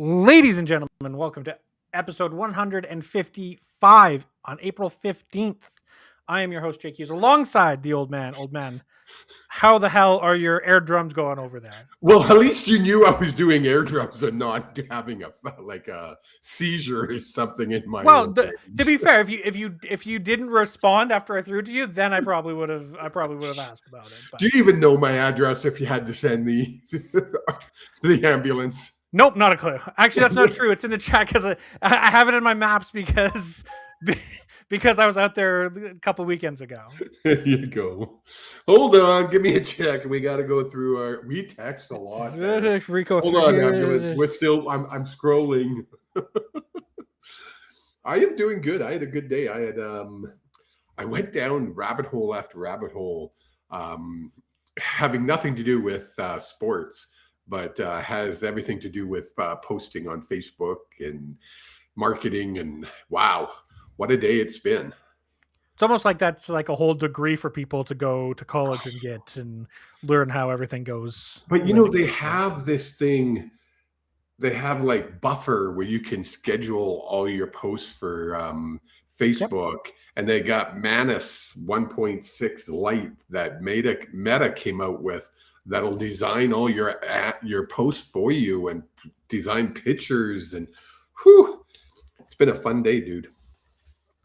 Ladies and gentlemen, welcome to episode 155 on April 15th. I am your host, Jake Hughes, alongside the old man. Old man, how the hell are your air drums going over there? Well, at least you knew I was doing air drums and not having a seizure or something in my. Well, to be fair, if you didn't respond after I threw it to you, then I probably would have asked about it. But. Do you even know my address if you had to send the ambulance? Nope, not a clue. Actually, that's not true. It's in the chat because I have it in my maps because I was out there a couple weekends ago. There you go. Hold on, give me a check. We got to go through we text a lot. Rico, hold on, ambulance. We're still. I'm scrolling. I am doing good. I had a good day. I went down rabbit hole after rabbit hole, having nothing to do with sports. But has everything to do with posting on Facebook and marketing. And wow, what a day it's been. It's almost like that's like a whole degree for people to go to college and get and learn how everything goes. But they have this thing. They have like Buffer where you can schedule all your posts for Facebook. Yep. And they got Manus 1.6 Lite that Meta came out with. That'll design all your posts for you and design pictures. And whew, it's been a fun day, dude.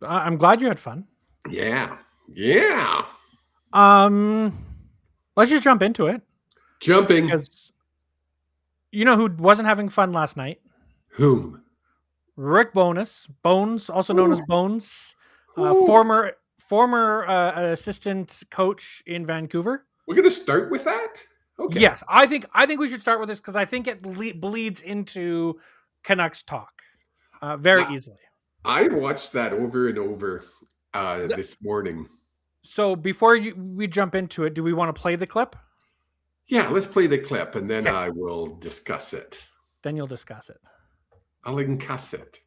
I'm glad you had fun. Yeah. Let's just jump into it. Jumping. Because you know who wasn't having fun last night? Whom? Rick Bowness, also known as Bones, former assistant coach in Vancouver. We're going to start with that? Okay. Yes, I think we should start with this because I think it bleeds into Canucks talk very easily. I watched that over and over this morning. So before we jump into it, do we want to play the clip? Yeah, let's play the clip and then I will discuss it. Then you'll discuss it. I'll discuss it.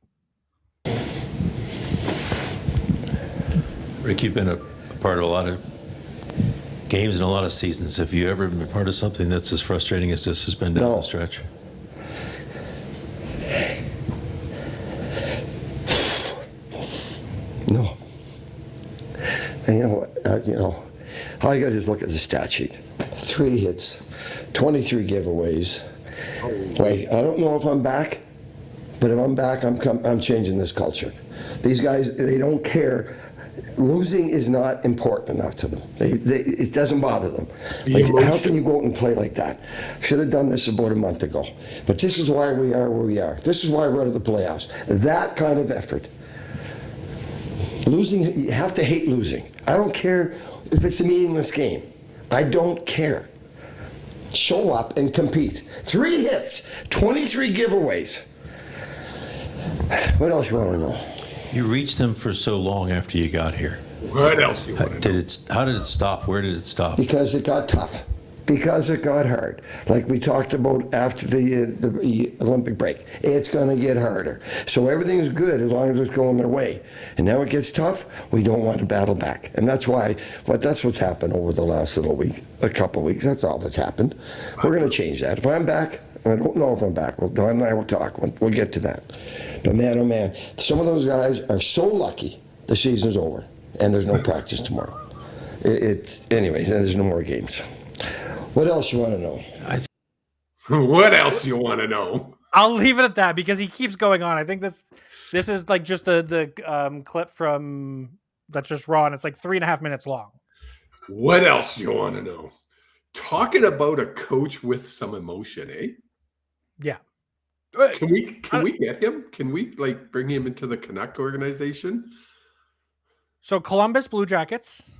Rick, you've been a part of a lot of games and a lot of seasons. Have you ever been part of something that's as frustrating as this has been down the stretch? No. And all you got to do is look at the stat sheet. 3 hits, 23 giveaways. Like, I don't know if I'm back, but if I'm back, I'm changing this culture. These guys, they don't care. Losing is not important enough to them. It doesn't bother them. Like, how can you go out and play like that? Should have done this about a month ago. But this is why we are where we are. This is why we're out of the playoffs. That kind of effort. Losing, you have to hate losing. I don't care if it's a meaningless game. I don't care. Show up and compete. 3 hits, 23 giveaways. What else you want to know? You reached them for so long after you got here. What else do you want to know? How did it stop? Where did it stop? Because it got tough. Because it got hard. Like we talked about after the Olympic break. It's going to get harder. So everything's good as long as it's going their way. And now it gets tough, we don't want to battle back. And that's what's happened over the last a couple of weeks. That's all that's happened. We're going to change that. If I'm back, I don't know if I'm back. Don and I will talk. We'll get to that. But man, oh man, some of those guys are so lucky the season's over and there's no practice tomorrow. Anyways, and there's no more games. What else you want to know? What else you want to know? I'll leave it at that because he keeps going on. I think this is like just the clip from that's just raw and it's like 3.5 minutes long. What else you want to know? Talking about a coach with some emotion, eh? Yeah. Can we get him? Can we bring him into the Canuck organization? So Columbus Blue Jackets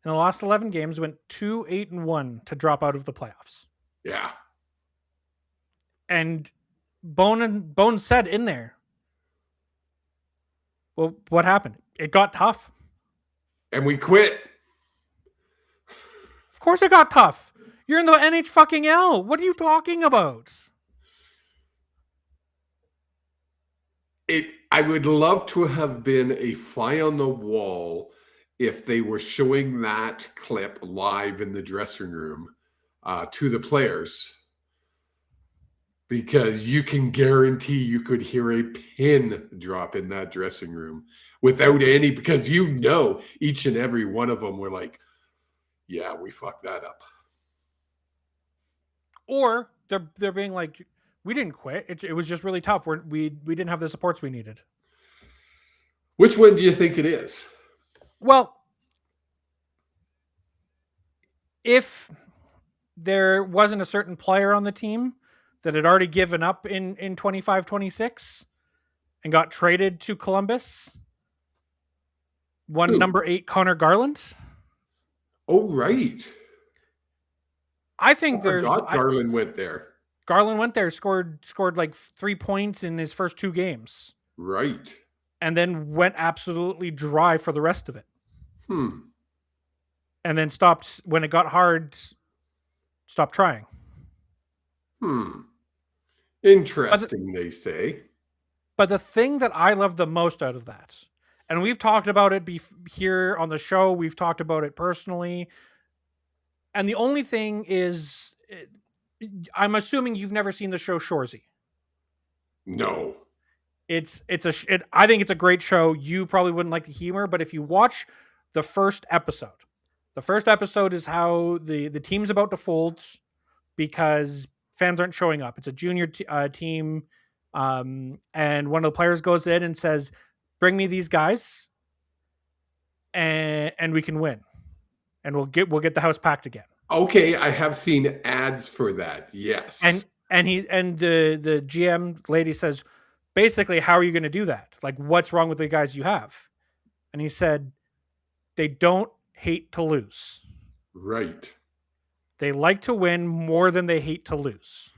in the last 11 games went 2-8-1 to drop out of the playoffs. Yeah. And Bone said in there, well, what happened? It got tough. And we quit. Of course it got tough. You're in the NHL. What are you talking about? I would love to have been a fly on the wall if they were showing that clip live in the dressing room to the players. because you can guarantee you could hear a pin drop in that dressing room without any, because each and every one of them were like, yeah, we fucked that up. Or they're being like, we didn't quit. It was just really tough. We didn't have the supports we needed. Which one do you think it is? Well, if there wasn't a certain player on the team that had already given up in 25-26 and got traded to Columbus, number 8 Connor Garland. Oh, right. I think Garland went there. Garland went there, scored like 3 points in his first 2 games. Right. And then went absolutely dry for the rest of it. And then stopped when it got hard, stopped trying. Interesting, they say. But the thing that I love the most out of that, and we've talked about it here on the show, we've talked about it personally, and the only thing is, I'm assuming you've never seen the show Shoresy. No. I think it's a great show. You probably wouldn't like the humor, but if you watch the first episode is how the team's about to fold because fans aren't showing up. It's a junior team, and one of the players goes in and says, "Bring me these guys, and we can win, and we'll get the house packed again." Okay, I have seen ads for that. Yes, and the GM lady says, basically, how are you going to do that? Like, what's wrong with the guys you have? And he said, they don't hate to lose. Right. They like to win more than they hate to lose.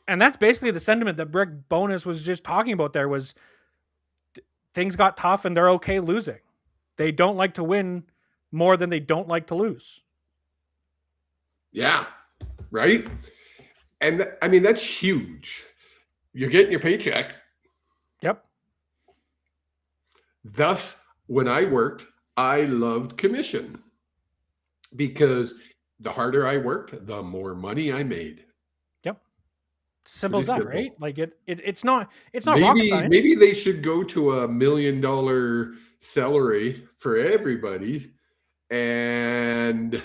And that's basically the sentiment that Rick Bowness was just talking about there was things got tough and they're okay losing. They don't like to win more than they don't like to lose. Yeah. Right. And I mean, that's huge. You're getting your paycheck. Yep. Thus, when I worked, I loved commission because the harder I worked, the more money I made. Yep. Simple as that, right? Like it's not maybe, rocket science. Maybe they should go to $1 million salary for everybody and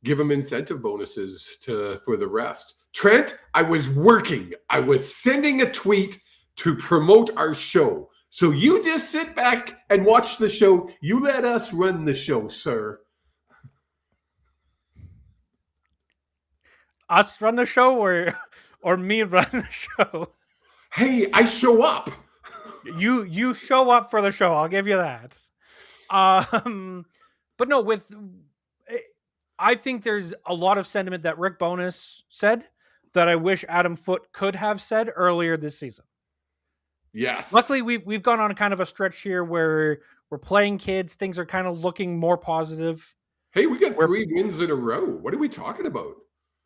give them incentive bonuses for the rest. Trent, I was working. I was sending a tweet to promote our show. So you just sit back and watch the show. You let us run the show, sir. Us run the show or me run the show? Hey, I show up. You show up for the show. I'll give you that. But no, I think there's a lot of sentiment that Rick Bowness said that I wish Adam Foote could have said earlier this season. Yes. Luckily, we've gone on a kind of a stretch here where we're playing kids. Things are kind of looking more positive. Hey, we got 3 wins in a row. What are we talking about?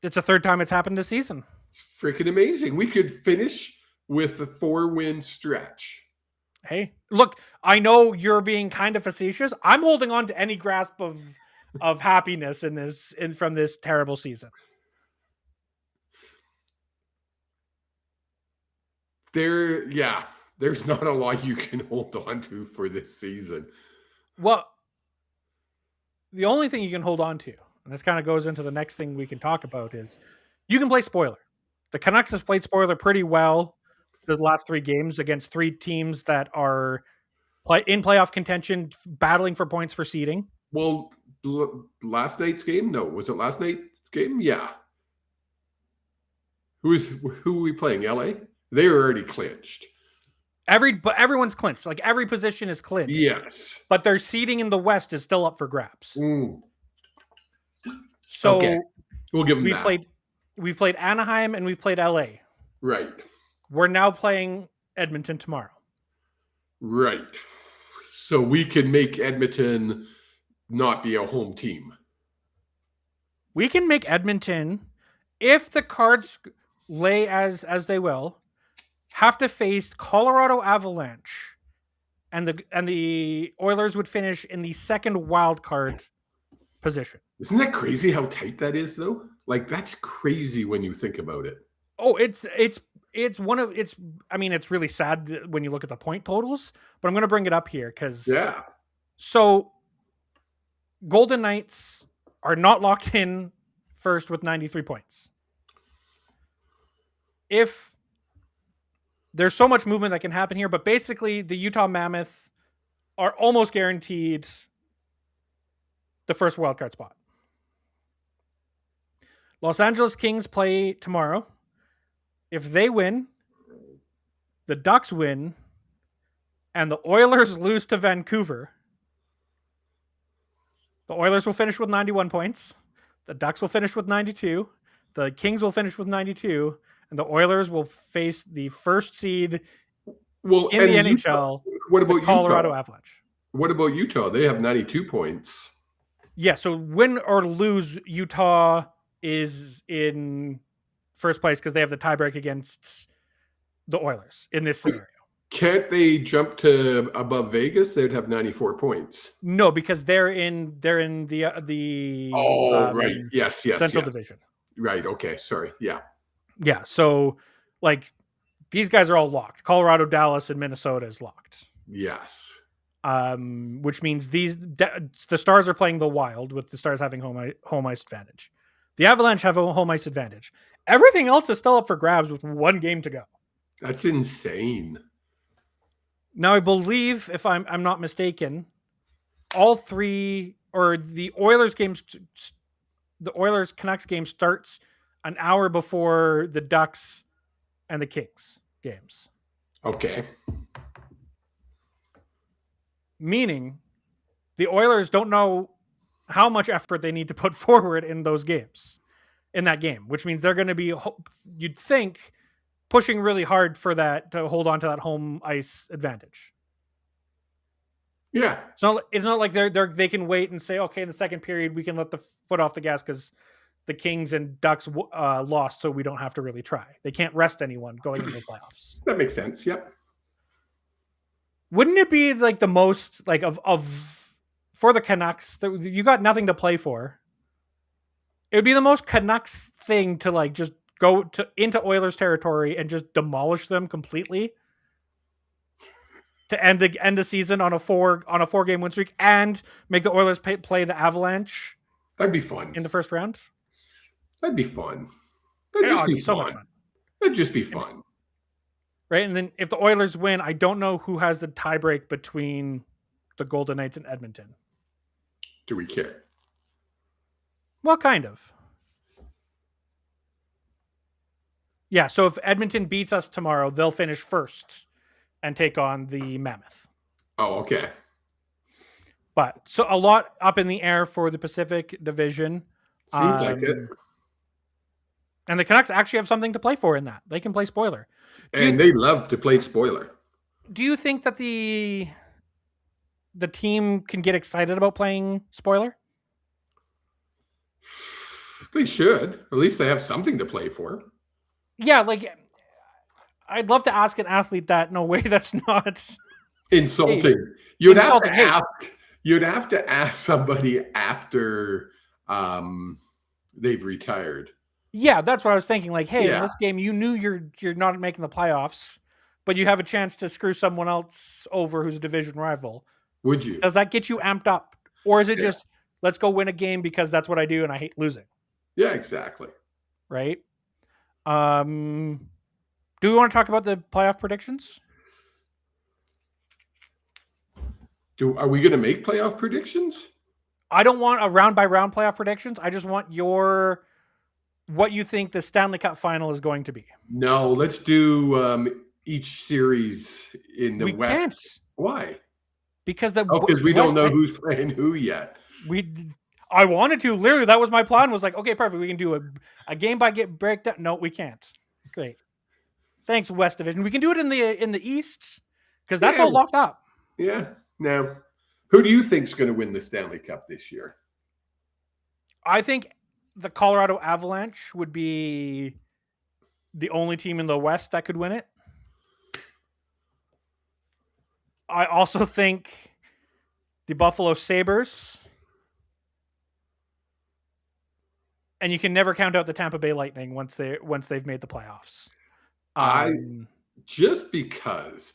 It's the 3rd time it's happened this season. It's freaking amazing. We could finish with a 4-win stretch. Hey, look, I know you're being kind of facetious. I'm holding on to any grasp of happiness from this terrible season. There's not a lot you can hold on to for this season. Well, the only thing you can hold on to, and this kind of goes into the next thing we can talk about, is you can play spoiler. The Canucks have played spoiler pretty well the last 3 games against 3 teams that are in playoff contention, battling for points for seeding. Well, last night's game? No. Was it last night's game? Yeah. Who are we playing? LA? They were already clinched. Everyone's clinched. Like every position is clinched. Yes. But their seeding in the West is still up for grabs. Mm. So okay. We'll give them that. We've played Anaheim and we've played LA. Right. We're now playing Edmonton tomorrow. Right. So we can make Edmonton not be a home team. We can make Edmonton, if the Cards lay as they will, have to face Colorado Avalanche, and the Oilers would finish in the 2nd wild card position. Isn't that crazy how tight that is, though? Like, that's crazy when you think about it. Oh, it's I mean, it's really sad when you look at the point totals, but I'm going to bring it up here because Yeah. So Golden Knights are not locked in first with 93 points. If there's so much movement that can happen here, but basically the Utah Mammoth are almost guaranteed the first wildcard spot. Los Angeles Kings play tomorrow. If they win, the Ducks win, and the Oilers lose to Vancouver, the Oilers will finish with 91 points. The Ducks will finish with 92. The Kings will finish with 92. And the Oilers will face the first seed in the NHL, Utah, what about the Colorado Utah? Avalanche. What about Utah? They have 92 points. Yeah, so win or lose, Utah is in first place because they have the tiebreak against the Oilers in this scenario. Can't they jump to above Vegas? They would have 94 points. No, because they're in the Right. Yes. Central Division. Right. Okay. Sorry. Yeah. Yeah, so like these guys are all locked. Colorado, Dallas, and Minnesota is locked. Yes. Which means the Stars are playing the Wild, with the Stars having home ice advantage. The Avalanche have a home ice advantage. Everything else is still up for grabs with one game to go. That's insane. Now, I believe, if I'm not mistaken, all three, or the Oilers Canucks game starts an hour before the Ducks and the Kings games. Okay. Meaning the Oilers don't know how much effort they need to put forward in those games, in that game, which means they're going to be, you'd think, pushing really hard for that, to hold on to that home ice advantage. Yeah. It's not like they can wait and say, okay, in the second period we can let the foot off the gas because the Kings and Ducks lost, so we don't have to really try. They can't rest anyone going into the playoffs. That makes sense. Yep. Wouldn't it be like the most, like, of for the Canucks, you got nothing to play for? It would be the most Canucks thing to, like, just go into Oilers territory and just demolish them completely to end the season on a 4-game win streak and make the Oilers play the Avalanche. That'd be fun in the first round. That'd be fun. That'd just be so fun. much fun. That'd just be fun. Right, and then if the Oilers win, I don't know who has the tiebreak between the Golden Knights and Edmonton. Do we care? Well, kind of. Yeah, so if Edmonton beats us tomorrow, they'll finish first and take on the Mammoth. Oh, okay. But so a lot up in the air for the Pacific Division. Seems like it. And the Canucks actually have something to play for in that. They can play spoiler. And they love to play spoiler. Do you think that the team can get excited about playing spoiler? They should. At least they have something to play for. Yeah, like, I'd love to ask an athlete that in a way that's not insulting. Hey, you'd insulting. Have to ask somebody after they've retired. Yeah, that's what I was thinking. Like, hey, in this game, you knew you're not making the playoffs, but you have a chance to screw someone else over who's a division rival. Would you? Does that get you amped up? Or is it just, let's go win a game because that's what I do and I hate losing? Yeah, exactly. Right? Do we want to talk about the playoff predictions? Are we going to make playoff predictions? I don't want a round-by-round playoff predictions. I just want what you think the Stanley Cup final is going to be. No, let's do each series in the West. Can't. Why? Because we don't know who's playing who yet. I wanted to. Literally, that was my plan. Was like, okay, perfect. We can do a game by game breakdown. No, we can't. Great. Thanks, West Division. We can do it in the East because that's all locked up. Yeah. Now, who do you think's going to win the Stanley Cup this year? I think the Colorado Avalanche would be the only team in the West that could win it. I also think the Buffalo Sabres And you can never count out the Tampa Bay Lightning once they've made the playoffs. Just because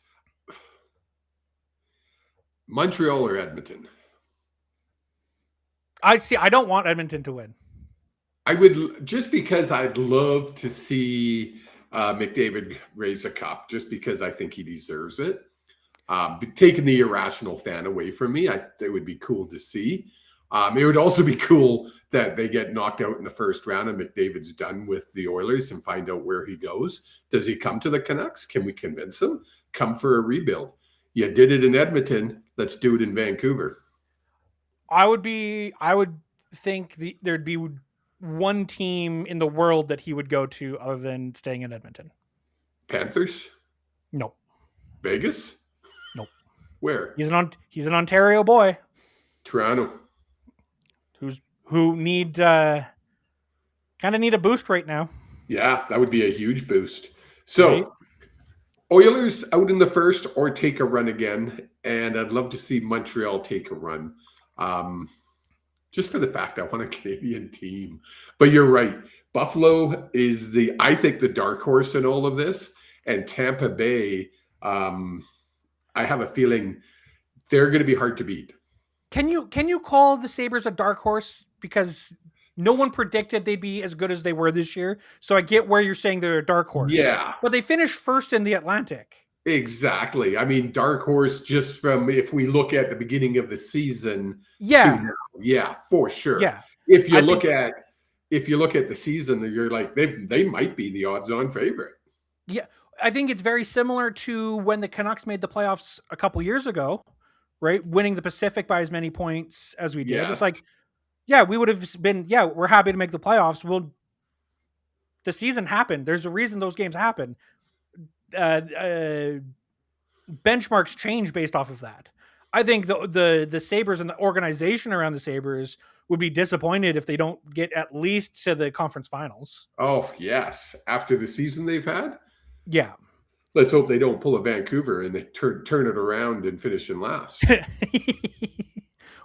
Montreal or Edmonton. I don't want Edmonton to win. I would, just because I'd love to see McDavid raise a cup, just because I think he deserves it. Taking the irrational fan away from me, it would be cool to see. It would also be cool that they get knocked out in the first round and McDavid's done with the Oilers and find out where he goes. Does he come to the Canucks? Can we convince him? Come for a rebuild. You did it in Edmonton. Let's do it in Vancouver. I would think there'd be one team in the world that he would go to other than staying in Edmonton. Panthers? Nope. Vegas? Nope. Where? He's an Ontario boy. Toronto. Who need kind of need a boost right now. Yeah, that would be a huge boost. So right? Oilers out in the first or take a run again. And I'd love to see Montreal take a run. Just for the fact I want a Canadian team. But you're right. Buffalo is I think the dark horse in all of this. And Tampa Bay, I have a feeling they're going to be hard to beat. Can you call the Sabres a dark horse? Because no one predicted they'd be as good as they were this year. So I get where you're saying they're a dark horse. Yeah. But they finished first in the Atlantic. Exactly. I mean, dark horse, just from, if we look at the beginning of the season. Yeah. Yeah, for sure. Yeah. If you look at the season, you're like, they might be the odds-on favorite. Yeah. I think it's very similar to when the Canucks made the playoffs a couple years ago, right? Winning the Pacific by as many points as we did. Yes. It's like, yeah, we would have been, we're happy to make the playoffs. The season happened. There's a reason those games happen. Benchmarks change based off of that. I think the Sabres and the organization around the Sabres would be disappointed if they don't get at least to the conference finals. Oh, yes. After the season they've had? Yeah. Let's hope they don't pull a Vancouver and they turn it around and finish in last.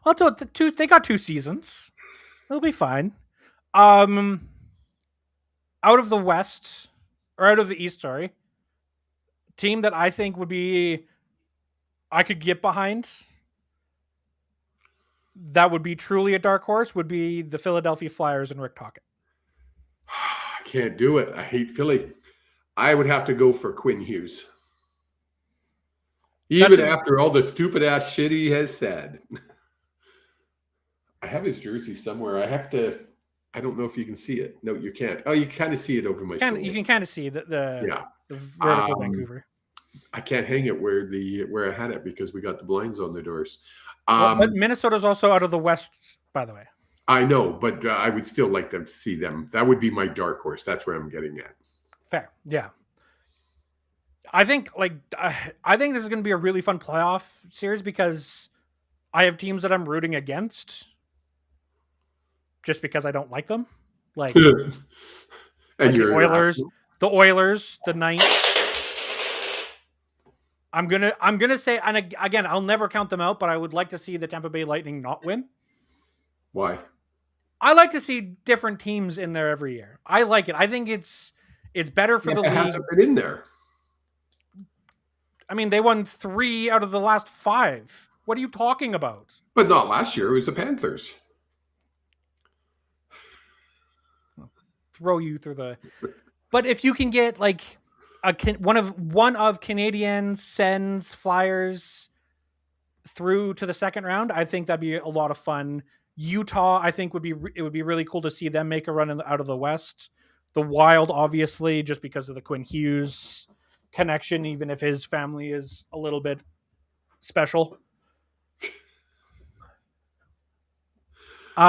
Well, they got 2 seasons. They'll be fine. Out of the West, or out of the East, sorry. Team that I think I could get behind, that would be truly a dark horse, would be the Philadelphia Flyers and Rick Tocchet. I can't do it. I hate Philly. I would have to go for Quinn Hughes. Even after all the stupid ass shit he has said. I have his jersey somewhere. I don't know if you can see it. No, you can't. Oh, you kind of see it over my shoulder. You can kind of see the vertical Vancouver. I can't hang it where I had it because we got the blinds on the doors. But Minnesota's also out of the West, by the way. I know, but I would still like them to see them. That would be my dark horse. That's where I'm getting at. Fair, yeah. I think this is going to be a really fun playoff series because I have teams that I'm rooting against just because I don't like them. Like, and like the Oilers, the Knights. I'm gonna say, and again, I'll never count them out, but I would like to see the Tampa Bay Lightning not win. Why? I like to see different teams in there every year. I like it. I think it's better for the league. It hasn't been in there. I mean, they won 3 out of the last 5. What are you talking about? But not last year. It was the Panthers. Throw you through the. But if you can get like one of Canadians, Sens, Flyers through to the second round, I think that'd be a lot of fun. Utah, I think would be really cool to see them make a run out of the West. The Wild, obviously, just because of the Quinn Hughes connection, even if his family is a little bit special. Do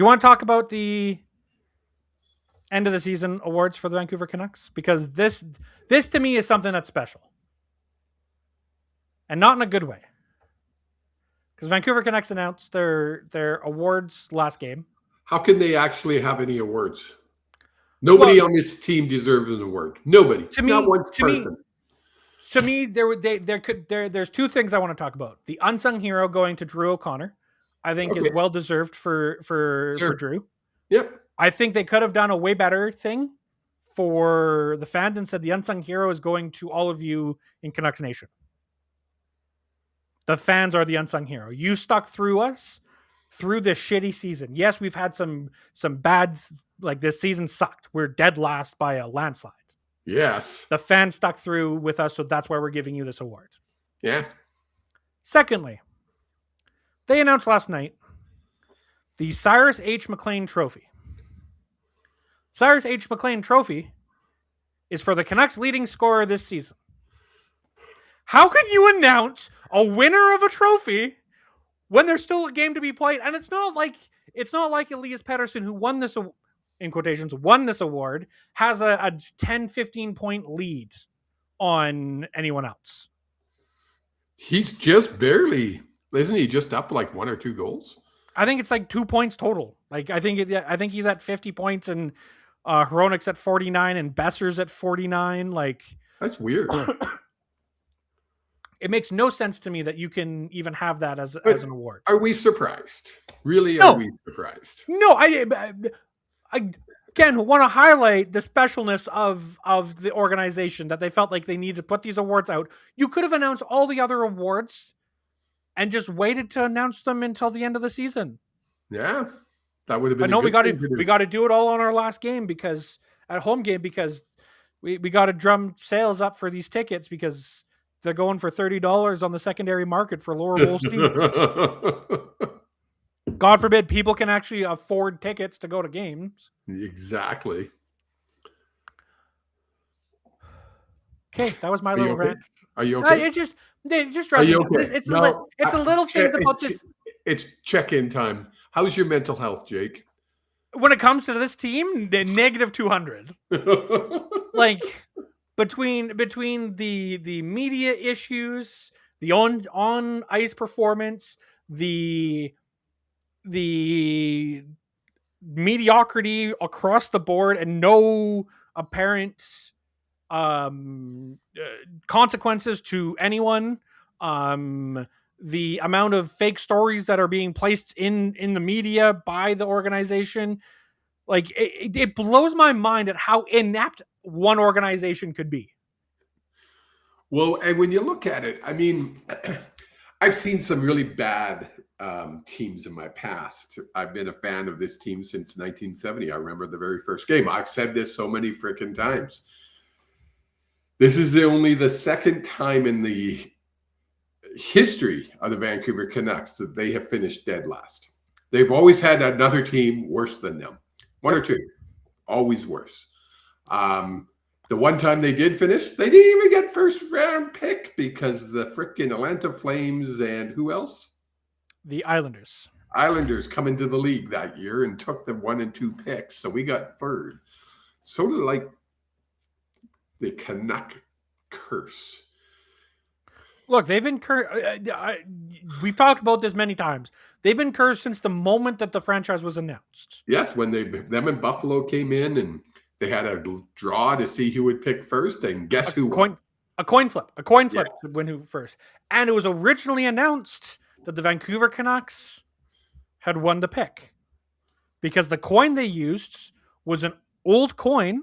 you want to talk about the end of the season awards for the Vancouver Canucks? Because this to me is something that's special. And not in a good way. Because Vancouver Canucks announced their awards last game. How can they actually have any awards? Nobody on this team deserves an award. Nobody. To me, there's 2 things I want to talk about. The Unsung Hero going to Drew O'Connor. I think is Okay. well deserved for Sure. Drew. Yep. I think they could have done a way better thing for the fans and said the Unsung Hero is going to all of you in Canucks Nation. The fans are the Unsung Hero. You stuck through us through this shitty season. Yes, we've had some bad, like this season sucked. We're dead last by a landslide. Yes. The fans stuck through with us, so that's why we're giving you this award. Yeah. Secondly, they announced last night the Cyrus H. McLean Trophy. Cyrus H. McLean Trophy is for the Canucks leading scorer this season. How can you announce a winner of a trophy when there's still a game to be played? And it's not like Elias Pettersson, who won this, in quotations, won this award, has a 10, 15-point lead on anyone else. He's just barely, isn't he just up like 1 or 2 goals? I think it's like 2 points total. Like I think he's at 50 points and Hronek's at 49 and Besser's at 49. Like That's weird. it makes no sense to me that you can even have that as an award. Are we surprised? Really, No. are we surprised? No, I again want to highlight the specialness of the organization, that they felt like they needed to put these awards out. You could have announced all the other awards and just waited to announce them until the end of the season. Yeah. That would have been But no, we got to to do it all on our last game, because at home game, because we got to drum sales up for these tickets, because they're going for $30 on the secondary market for lower bowl seats. God forbid people can actually afford tickets to go to games. Exactly. Okay, that was my Are you little okay? rant. Are you okay? It just drives Are me. you okay? It's No, the little things about this. It's check-in time. How's your mental health, Jake? When it comes to this team, the negative 200. Like between the media issues, the on ice performance, the mediocrity across the board, and no apparent consequences to anyone, the amount of fake stories that are being placed in the media by the organization, like it blows my mind at how inept one organization could be. Well, and when you look at it, I mean, I've seen some really bad teams in my past. I've been a fan of this team since 1970. I remember the very first game. I've said this so many freaking times. This is only the second time in the history of the Vancouver Canucks that they have finished dead last. They've always had another team worse than them. 1 or 2. Always worse. The one time they did finish, they didn't even get first round pick because the freaking Atlanta Flames and who else? The Islanders come into the league that year and took the 1 and 2 picks. So we got third. Sort of like the Canuck curse. Look, they've been cursed. We've talked about this many times. They've been cursed since the moment that the franchise was announced. Yes, when them and Buffalo came in and they had a draw to see who would pick first, and guess who won? A coin flip. Yes. To win who first. And it was originally announced that the Vancouver Canucks had won the pick, because the coin they used was an old coin,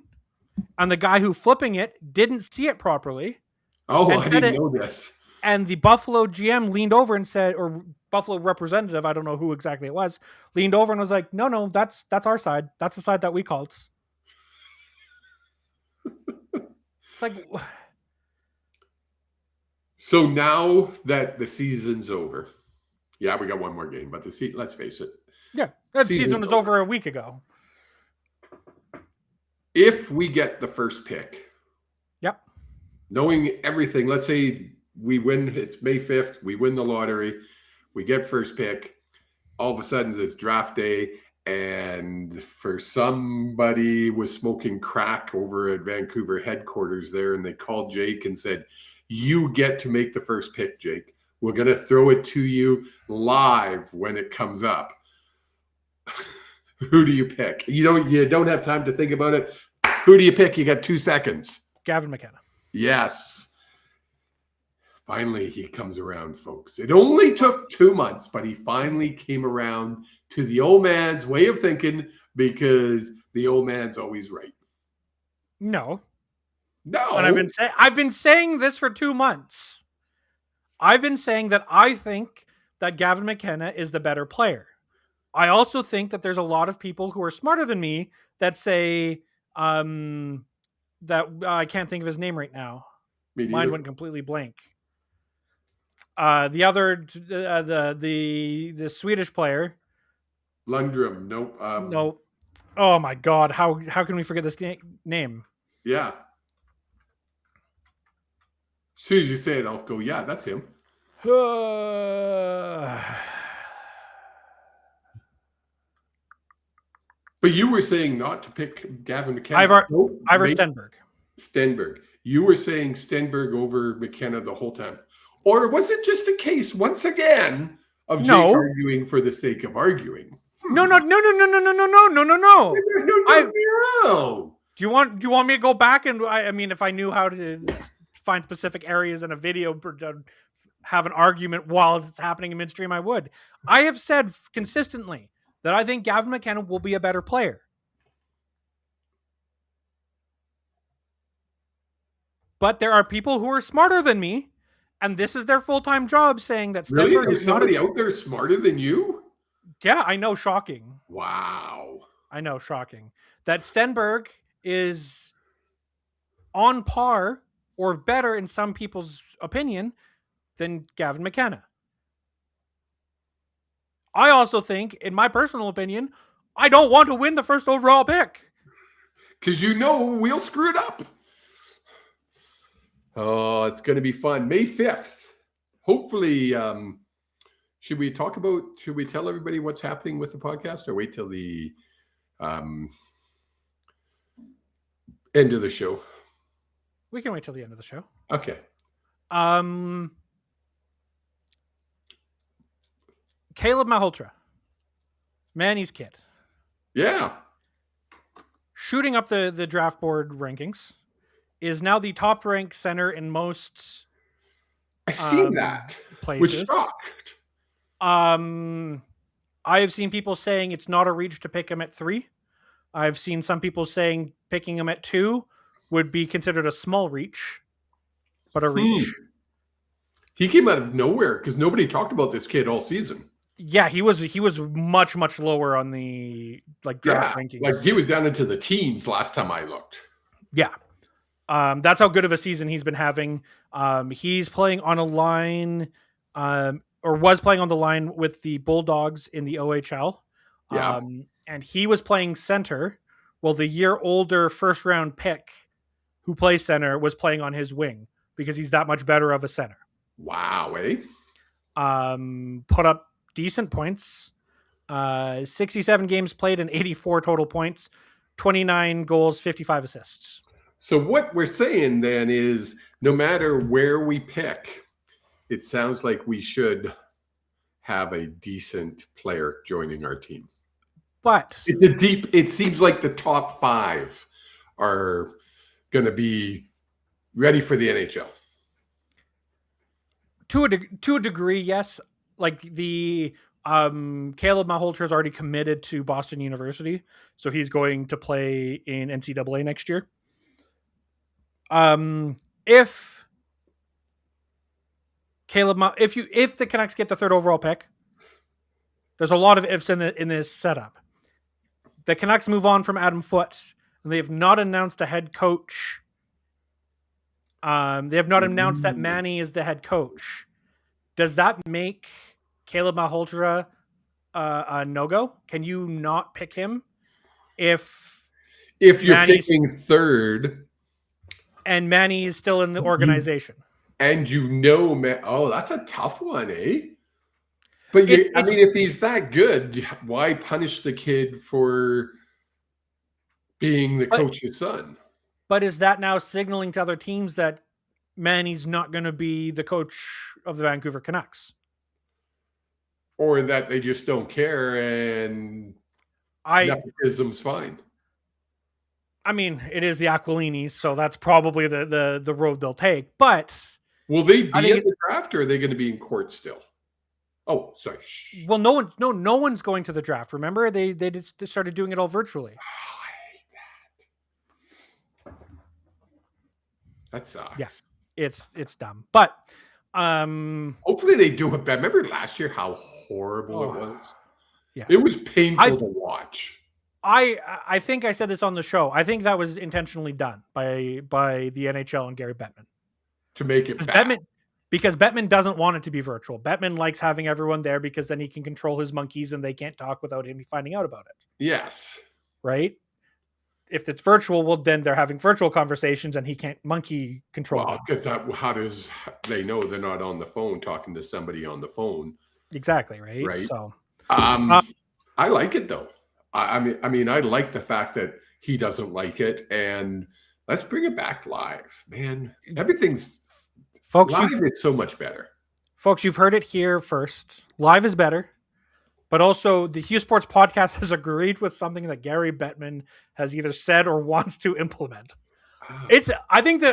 and the guy who flipping it didn't see it properly. Oh, I didn't know this. And the Buffalo GM leaned over and said, or Buffalo representative, I don't know who exactly it was, leaned over and was like, no, that's our side. That's the side that we called. It's like, so now that the season's over, yeah, we got one more game, but let's face it. Yeah, the season was over a week ago. If we get the first pick, yep, knowing everything, let's say we win, it's May 5th, we win the lottery, we get first pick, all of a sudden it's draft day, and for somebody was smoking crack over at Vancouver headquarters there, and they called Jake and said, you get to make the first pick, Jake. We're going to throw it to you live when it comes up. Who do you pick? You don't have time to think about it. Who do you pick? You got 2 seconds. Gavin McKenna. Yes. Finally, he comes around, folks. It only took 2 months, but he finally came around to the old man's way of thinking because the old man's always right. No. No. And I've been saying this for 2 months. I've been saying that I think that Gavin McKenna is the better player. I also think that there's a lot of people who are smarter than me that say that I can't think of his name right now. Mine went completely blank. The other, the Swedish player, Lundgren. Nope. no. Oh my God! How can we forget this name? Yeah. As soon as you say it, I'll go, yeah, that's him. But you were saying not to pick Gavin McKenna. Ivor Stenberg. Stenberg. You were saying Stenberg over McKenna the whole time. Or was it just a case, once again, of Jake arguing for the sake of arguing? No. No. Do you want me to go back and I mean, if I knew how to find specific areas in a video, have an argument while it's happening in midstream, I would. I have said consistently that I think Gavin McKenna will be a better player. But there are people who are smarter than me, and this is their full-time job, saying that Stenberg really? is somebody out there smarter than you? Yeah, I know, shocking. Wow. I know, shocking. That Stenberg is on par or better in some people's opinion than Gavin McKenna. I also think, in my personal opinion, I don't want to win the first overall pick. Because we'll screw it up. Oh, it's going to be fun. May 5th. Hopefully, should we tell everybody what's happening with the podcast or wait till the end of the show? We can wait till the end of the show. Okay. Caleb Malhotra, Manny's kid. Yeah. Shooting up the draft board rankings, is now the top ranked center in most I've seen that places. Which shocked. I have seen people saying it's not a reach to pick him at 3. I've seen some people saying picking him at 2 would be considered a small reach, but a reach. He came out of nowhere because nobody talked about this kid all season. Yeah, he was much lower on the draft rankings. Like he was down into the teens last time I looked. Yeah. That's how good of a season he's been having. He's playing on a line, or was playing on the line with the Bulldogs in the OHL. Yeah. And he was playing center. Well, the year older first round pick who plays center was playing on his wing because he's that much better of a center. Wow, eh? Put up decent points. 67 games played and 84 total points, 29 goals, 55 assists. So what we're saying then is no matter where we pick, it sounds like we should have a decent player joining our team. But it seems like the top 5 are going to be ready for the NHL. To a degree, yes. Like the Caleb Malhotra is already committed to Boston University, so he's going to play in NCAA next year. If the Canucks get the 3rd overall pick, there's a lot of ifs in this setup. The Canucks move on from Adam Foote, and they have not announced a head coach. They have not announced that Manny is the head coach. Does that make Caleb Malhotra a no-go? Can you not pick him if you're picking 3rd and Manny is still in the organization? And that's a tough one, eh? But if he's that good, why punish the kid for being the coach's son? But is that now signaling to other teams that Manny's not going to be the coach of the Vancouver Canucks? Or that they just don't care and nepotism's fine? I mean, it is the Aquilinis, so that's probably the road they'll take. But Will they I be think at the draft, or are they going to be in court still? Oh, sorry. Shh. Well, no one's going to the draft. Remember, they just started doing it all virtually. I hate that. That sucks. Yeah, it's dumb. But hopefully they do it better. Remember last year how horrible it was? Yeah, it was painful to watch. I think I said this on the show. I think that was intentionally done by the NHL and Gary Bettman To make it bad. Because Bettman doesn't want it to be virtual. Bettman likes having everyone there because then he can control his monkeys and they can't talk without him finding out about it. Yes. Right? If it's virtual, well, then they're having virtual conversations and he can't monkey control them. Because how does they know they're not on the phone talking to somebody on the phone? Exactly, right? Right. So, I like it though. I mean, I like the fact that he doesn't like it, and let's bring it back live, man. Everything's folks, live is so much better. Folks, you've heard it here first. Live is better. But also, the Hugh Sports Podcast has agreed with something that Gary Bettman has either said or wants to implement. I think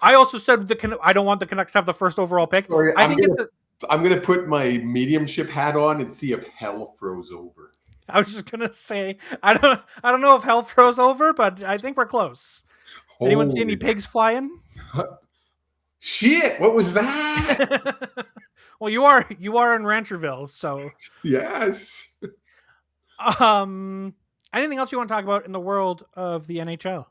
I also said I don't want the Canucks to have the first overall pick. Sorry, I'm going to put my mediumship hat on and see if hell froze over. I was just gonna say I don't know if hell froze over, but I think we're close. Anyone see any pigs flying? Shit! What was that? Well, you are in Rancherville, so yes. Anything else you want to talk about in the world of the NHL?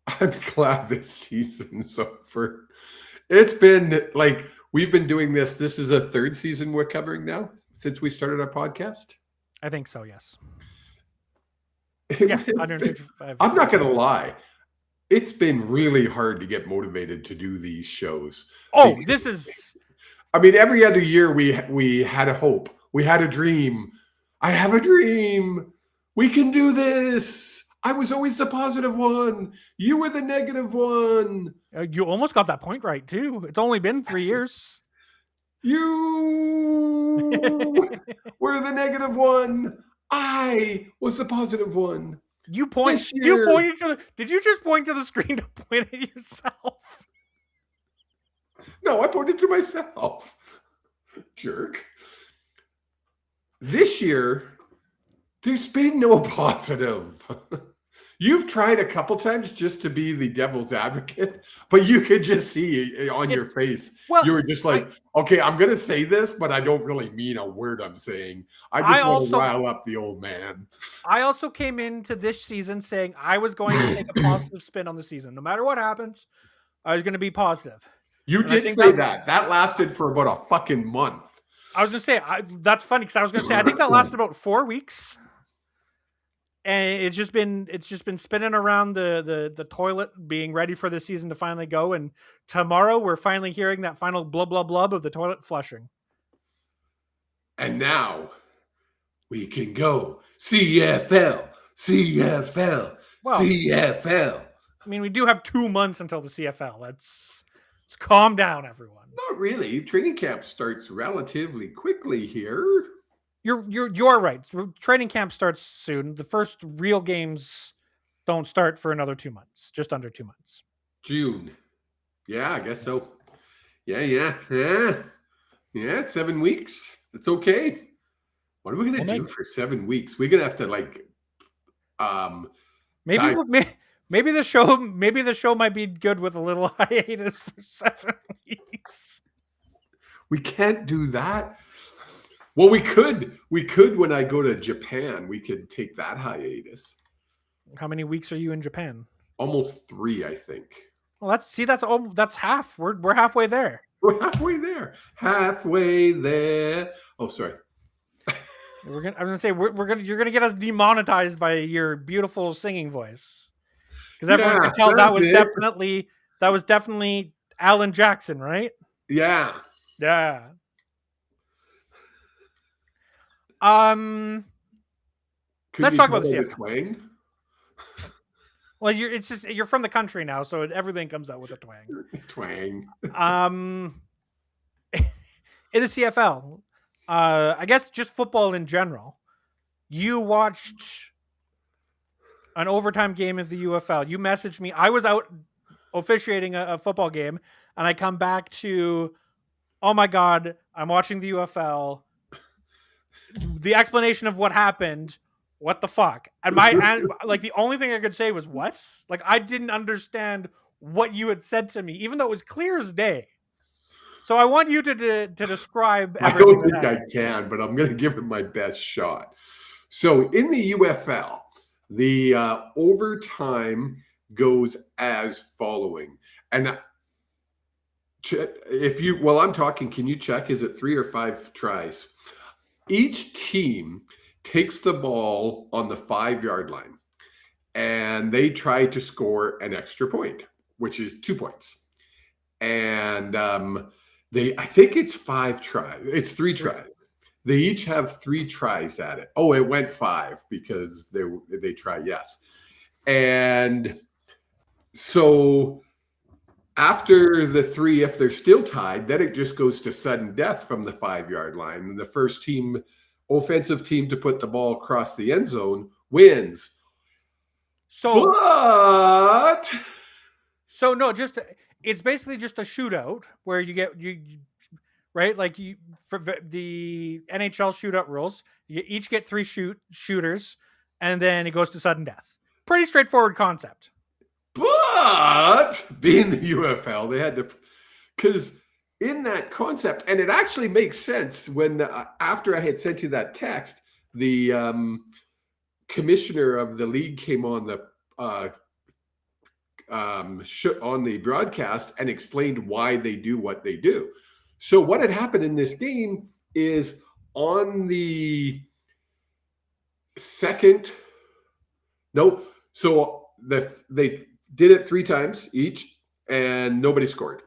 I'm glad this season's over. It's been like we've been doing this. This is a third season we're covering now since we started our podcast. I think so. Yes. Yeah, 155. I'm not going to lie. It's been really hard to get motivated to do these shows. Oh, this is. I mean, every other year we had a hope. We had a dream. I have a dream. We can do this. I was always the positive one. You were the negative one. You almost got that point right, too. It's only been 3 years. You were the negative one. I was the positive one. You pointed to did you just point to the screen to point at yourself? No, I pointed to myself. Jerk. This year, there's been no positive. You've tried a couple times just to be the devil's advocate, but you could just see on your face. Well, you were just like, okay, I'm going to say this, but I don't really mean a word I'm saying. I just want to rile up the old man. I also came into this season saying I was going to take a positive spin on the season. No matter what happens, I was going to be positive. You did say that. That lasted for about a fucking month. I was going to say, that's funny because I was going to say, I think that lasted about 4 weeks. And it's just been spinning around the toilet, being ready for the season to finally go. And tomorrow we're finally hearing that final blub blub blub of the toilet flushing. And now we can go CFL, CFL, CFL. I mean, we do have 2 months until the CFL. Let's calm down, everyone. Not really. Training camp starts relatively quickly here. You're right. Training camp starts soon. The first real games don't start for another 2 months, just under 2 months. June. Yeah, I guess so. Yeah. 7 weeks. It's okay. What are we gonna do for 7 weeks? We're gonna have to maybe the show might be good with a little hiatus for 7 weeks. We can't do that. Well, we could when I go to Japan, we could take that hiatus. How many weeks are you in Japan? Almost 3, I think. Well, that's half. We're halfway there. We're halfway there. Halfway there. Oh, sorry. You're gonna get us demonetized by your beautiful singing voice. Because everyone can tell that was definitely Alan Jackson, right? Yeah. Yeah. Let's talk about the CFL. Twang? Well, you're from the country now, so everything comes out with a twang. Twang. In the CFL, I guess just football in general. You watched an overtime game of the UFL. You messaged me. I was out officiating a football game, and I come back to, oh my God, I'm watching the UFL. The explanation of what happened, what the fuck? And like the only thing I could say was what? Like I didn't understand what you had said to me, even though it was clear as day. So I want you to describe I everything. don't think I can, but I'm going to give it my best shot. So in the UFL, the overtime goes as following. And while I'm talking, can you check? Is it 3 or 5 tries? Each team takes the ball on the 5-yard line and they try to score an extra point, which is 2 points. And I think it's 5 tries. It's 3 tries. They each have 3 tries at it. Oh, it went 5 because they try, yes. And so after the 3, if they're still tied, then it just goes to sudden death from the 5-yard line. And the first offensive team to put the ball across the end zone wins. So no, it's basically just a shootout where you right, like for the NHL shootout rules, you each get 3 shooters, and then it goes to sudden death. Pretty straightforward concept. But being the UFL, they had to, because in that concept, and it actually makes sense when after I had sent you that text, the commissioner of the league came on the broadcast and explained why they do what they do. So what had happened in this game is on the second, they did it 3 times each and nobody scored.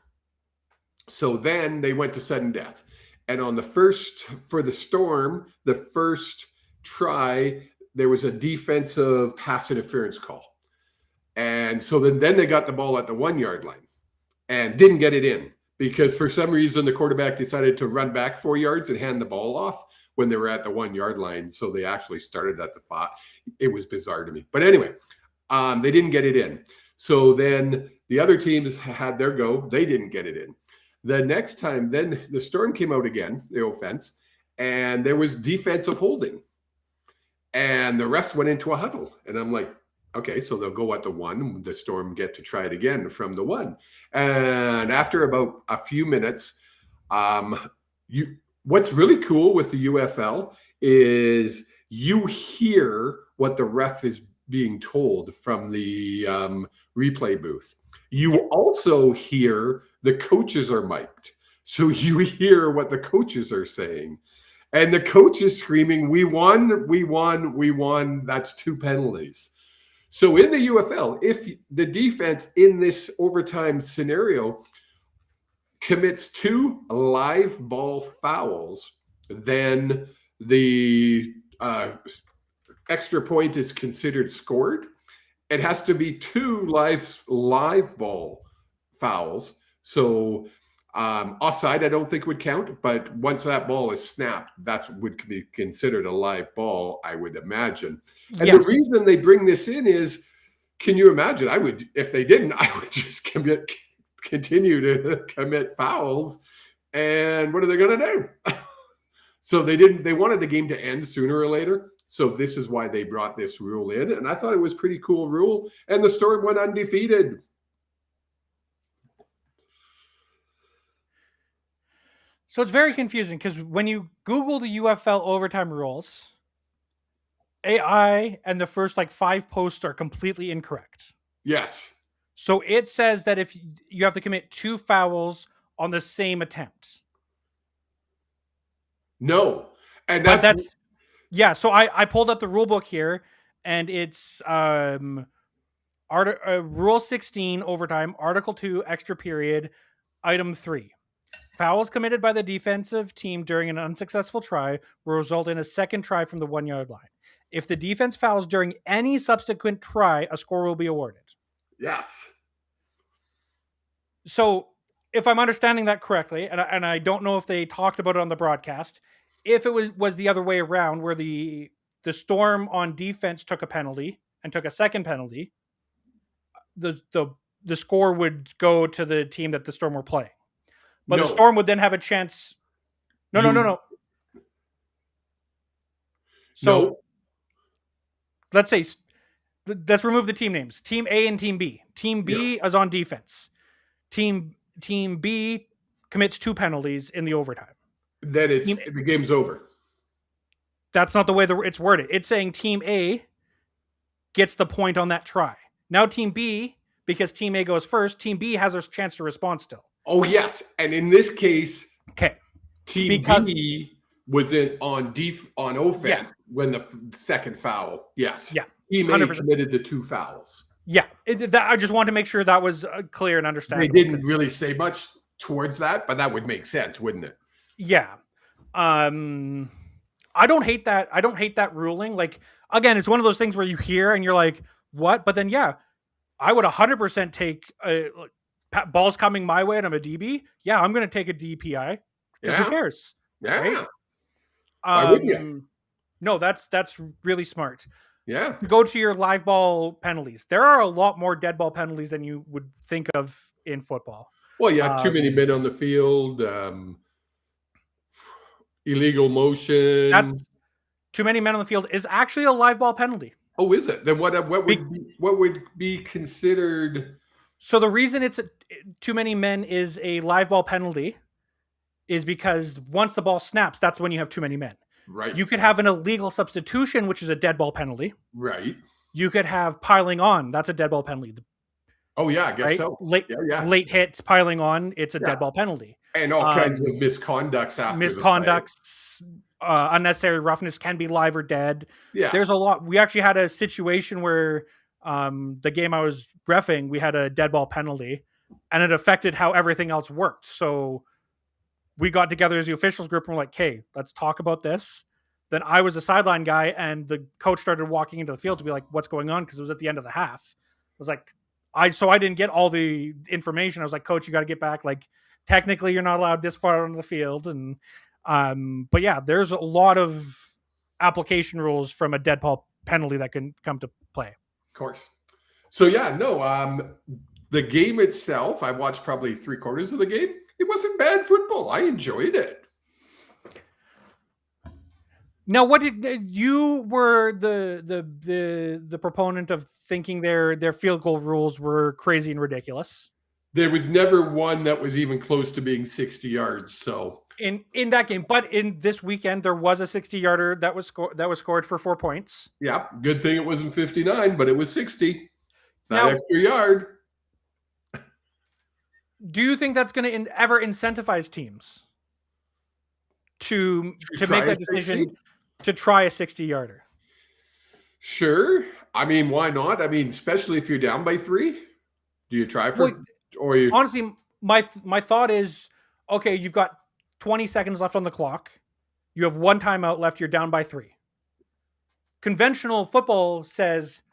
So then they went to sudden death. And on the first, for the Storm, the first try, there was a defensive pass interference call. And so then they got the ball at the 1-yard line and didn't get it in because for some reason the quarterback decided to run back 4 yards and hand the ball off when they were at the 1-yard line. So they actually started at the 5. It was bizarre to me. But anyway, they didn't get it in. So then the other teams had their go. They didn't get it in. The next time, then the Storm came out again, the offense, and there was defensive holding. And the refs went into a huddle. And I'm like, okay, so they'll go at the 1. The Storm get to try it again from the 1. And after about a few minutes, what's really cool with the UFL is you hear what the ref is being told from the replay booth. You also hear the coaches are mic'd. So you hear what the coaches are saying. And the coach is screaming, we won, we won, we won. That's 2 penalties. So in the UFL, if the defense in this overtime scenario commits 2 live ball fouls, then the extra point is considered scored. It has to be 2 live ball fouls. So offside, I don't think would count. But once that ball is snapped, that would be considered a live ball, I would imagine. And yes. The reason they bring this in is, can you imagine? If they didn't, I would just continue to commit fouls. And what are they going to do? So they wanted the game to end sooner or later. So this is why they brought this rule in. And I thought it was a pretty cool rule. And the Storm went undefeated. So it's very confusing because when you Google the UFL overtime rules, AI and the first 5 posts are completely incorrect. Yes. So it says that if you have to commit 2 fouls on the same attempt. No. And that's yeah. So I pulled up the rule book here and it's Rule 16 overtime, Article 2 extra period, Item 3. Fouls committed by the defensive team during an unsuccessful try will result in a second try from the 1-yard line. If the defense fouls during any subsequent try, a score will be awarded. Yes. So if I'm understanding that correctly, and I don't know if they talked about it on the broadcast, if it was the other way around where the Storm on defense took a penalty and took a second penalty, the the score would go to the team that the Storm were playing. But No. the Storm would then have a chance. No. So No. let's say, let's remove the team names. Team A and Team B. Team B is on defense. Team B commits 2 penalties in the overtime. Then the game's over. That's not the way it's worded. It's saying Team A gets the point on that try. Now Team B, because Team A goes first, Team B has a chance to respond still. Oh, yes. And in this case, okay, Team B was on offense when the second foul. Yes. Yeah. Team A 100%. committed the 2 fouls. Yeah. I just want to make sure that was clear and understandable. They didn't really say much towards that, but that would make sense, wouldn't it? Yeah. I don't hate that. I don't hate that ruling. Like, again, it's one of those things where you hear and you're like, what? But then, I would 100% take balls coming my way and I'm a DB. Yeah, I'm going to take a DPI because who cares? Yeah. Right? Why wouldn't you? No, that's really smart. Yeah. Go to your live ball penalties. There are a lot more dead ball penalties than you would think of in football. Well, too many men on the field, illegal motion. That's too many men on the field is actually a live ball penalty. Oh, is it? Then what would be considered? So the reason it's too many men is a live ball penalty is because once the ball snaps, that's when you have too many men. Right. You could have an illegal substitution, which is a dead ball penalty. Right. You could have piling on. That's a dead ball penalty. Oh, yeah, I guess so. Late hits, piling on, it's a dead ball penalty. And all kinds of misconducts after misconducts, unnecessary roughness can be live or dead. Yeah. There's a lot. We actually had a situation where the game I was reffing, we had a dead ball penalty and it affected how everything else worked. So we got together as the officials group and we're like, hey, let's talk about this. Then I was a sideline guy and the coach started walking into the field to be like, what's going on? Because it was at the end of the half. I was like, I didn't get all the information. I was like, coach, you got to get back. Like, technically you're not allowed this far onto the field. And, but yeah, there's a lot of application rules from a dead ball penalty that can come to play. Of course. So the game itself, I watched probably 3/4 of the game. It wasn't bad football. I enjoyed it. Now, what did you were the proponent of thinking their field goal rules were crazy and ridiculous? There was never one that was even close to being 60 yards. So in that game, but in this weekend there was a 60-yarder that was scored for 4 points. Yeah, good thing it wasn't 59, but it was 60. Now, extra yard. Do you think that's going to ever incentivize teams to make that decision to try a 60-yarder? Sure. I mean, why not? I mean, especially if you're down by 3. Do you try for or you honestly, my thought is, okay, you've got 20 seconds left on the clock. You have 1 timeout left, you're down by 3. Conventional football says,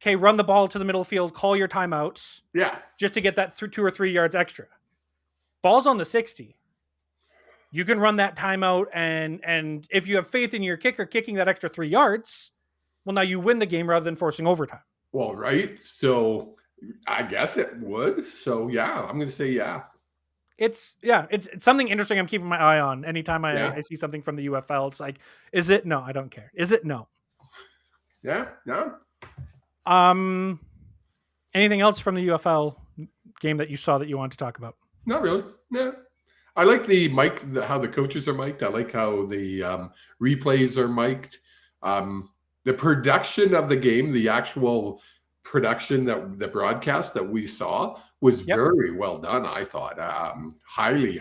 okay, run the ball to the middle field, call your timeouts. Yeah. Just to get that 2 or 3 yards extra. Ball's on the 60. You can run that timeout, and if you have faith in your kicker kicking that extra 3 yards, well, now you win the game rather than forcing overtime. Well, right. So I guess it would. So yeah, I'm going to say yeah. It's something interesting I'm keeping my eye on. Anytime I see something from the UFL, it's like, is it? No, I don't care. Is it? No. Yeah. No. Anything else from the UFL game that you saw that you wanted to talk about? Not really. No. I like the mic, how the coaches are mic'd. I like how the replays are mic'd. The production of the game, the actual production the broadcast that we saw was very well done. I thought highly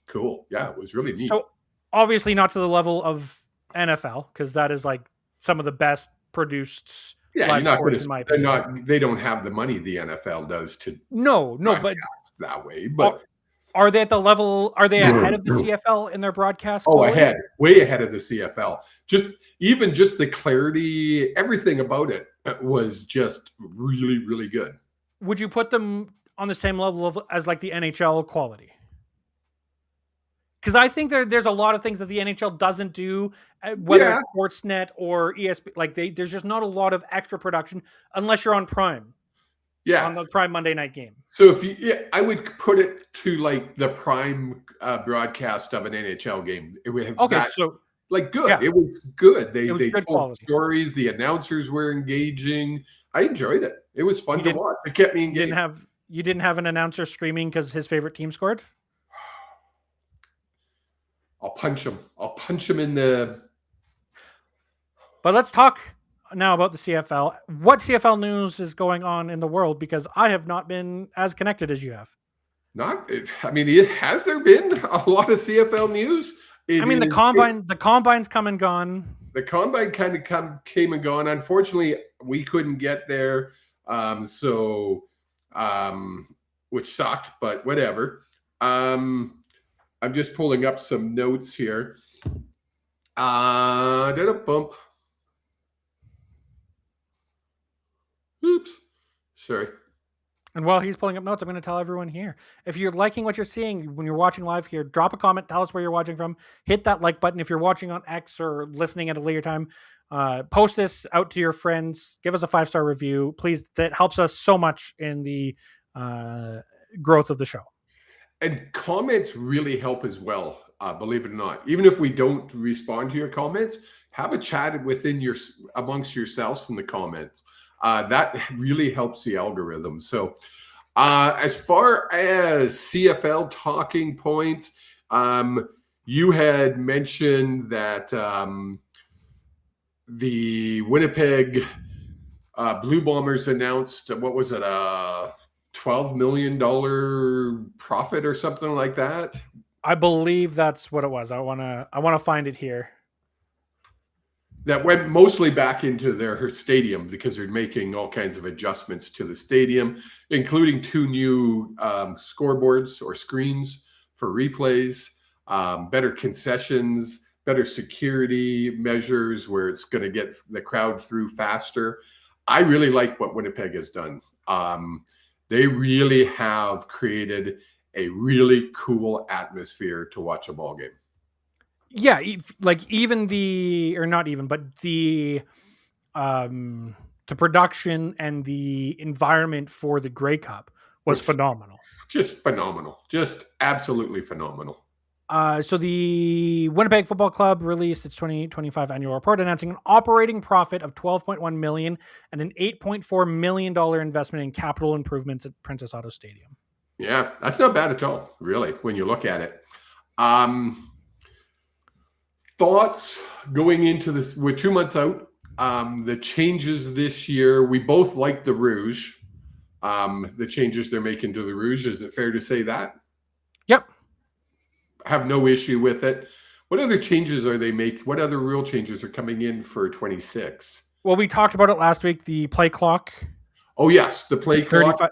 cool. Yeah, it was really neat. So obviously not to the level of NFL, because that is like some of the best produced. Yeah, you're not going to. They don't have the money the NFL does to. No, but that way. But are they at the level? Are they ahead of the CFL in their broadcast? Quality? Way ahead of the CFL. Just the clarity, everything about it was just really, really good. Would you put them on the same level as like the NHL quality? Because I think there's a lot of things that the NHL doesn't do, whether it's Sportsnet or ESPN. Like there's just not a lot of extra production unless you're on Prime. Yeah. On the prime Monday night game. So I would put it to like the prime broadcast of an NHL game. It would have good. Yeah. It was good. They good told quality stories. The announcers were engaging. I enjoyed it. It was fun to watch. It kept me engaged. You didn't have an announcer screaming because his favorite team scored? I'll punch him. I'll punch him in the... But let's talk now about the CFL. What CFL news is going on in the world? Because I have not been as connected as you have. Has there been a lot of CFL news? The combine's come and gone. The combine kind of came and gone. Unfortunately, we couldn't get there, which sucked, but whatever. I'm just pulling up some notes here. Did a bump. Oops. Sorry. And while he's pulling up notes, I'm going to tell everyone here. If you're liking what you're seeing when you're watching live here, drop a comment. Tell us where you're watching from. Hit that like button. If you're watching on X or listening at a later time, post this out to your friends. Give us a 5-star review. Please, that helps us so much in the growth of the show. And comments really help as well, believe it or not. Even if we don't respond to your comments, have a chat amongst yourselves in the comments. That really helps the algorithm. So as far as CFL talking points, you had mentioned that the Winnipeg Blue Bombers announced, what was it, a $12 million profit or something like that? I believe that's what it was. I wanna find it here. That went mostly back into their stadium because they're making all kinds of adjustments to the stadium, including 2 new scoreboards or screens for replays, better concessions, better security measures where it's going to get the crowd through faster. I really like what Winnipeg has done. They really have created a really cool atmosphere to watch a ball game. Yeah, even the production and the environment for the Grey Cup was phenomenal. Just phenomenal. Just absolutely phenomenal. So the Winnipeg Football Club released its 2025 annual report announcing an operating profit of $12.1 million and an $8.4 million investment in capital improvements at Princess Auto Stadium. Yeah, that's not bad at all, really, when you look at it. Thoughts going into this? We're 2 months out. The changes this year, we both like the Rouge. The changes they're making to the Rouge, is it fair to say that? Yep. I have no issue with it. What other changes are they making? What other rule changes are coming in for 26? Well, we talked about it last week, the play clock. Oh, yes, the play clock.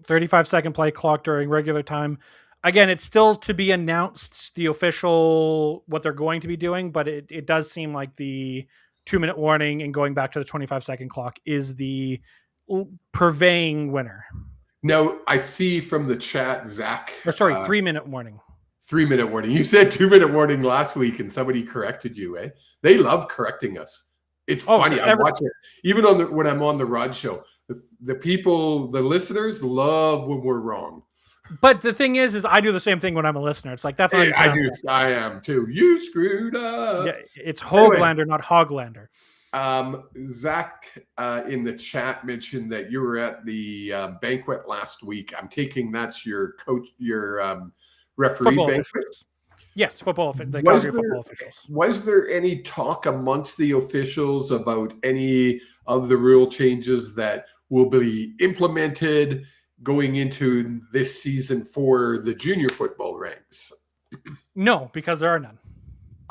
35-second play clock during regular time. Again, it's still to be announced, the official, what they're going to be doing, but it does seem like the 2-minute warning and going back to the 25-second clock is the purveying winner. Now, I see from the chat, Zach. 3-minute warning. 3-minute warning. You said 2-minute warning last week and somebody corrected you, eh? They love correcting us. It's funny. I watch it. Even when I'm on the Rod Show. The people, the listeners love when we're wrong. But the thing is I do the same thing when I'm a listener. It's like, that's not I do. I am too. You screwed up. Yeah, it's Hoaglander, not Hoglander. Zach in the chat mentioned that you were at the banquet last week. I'm taking that's your coach, your referee football banquet. Officials. Yes, football officials. Was there any talk amongst the officials about any of the rule changes that will be implemented going into this season for the junior football ranks? No, because there are none.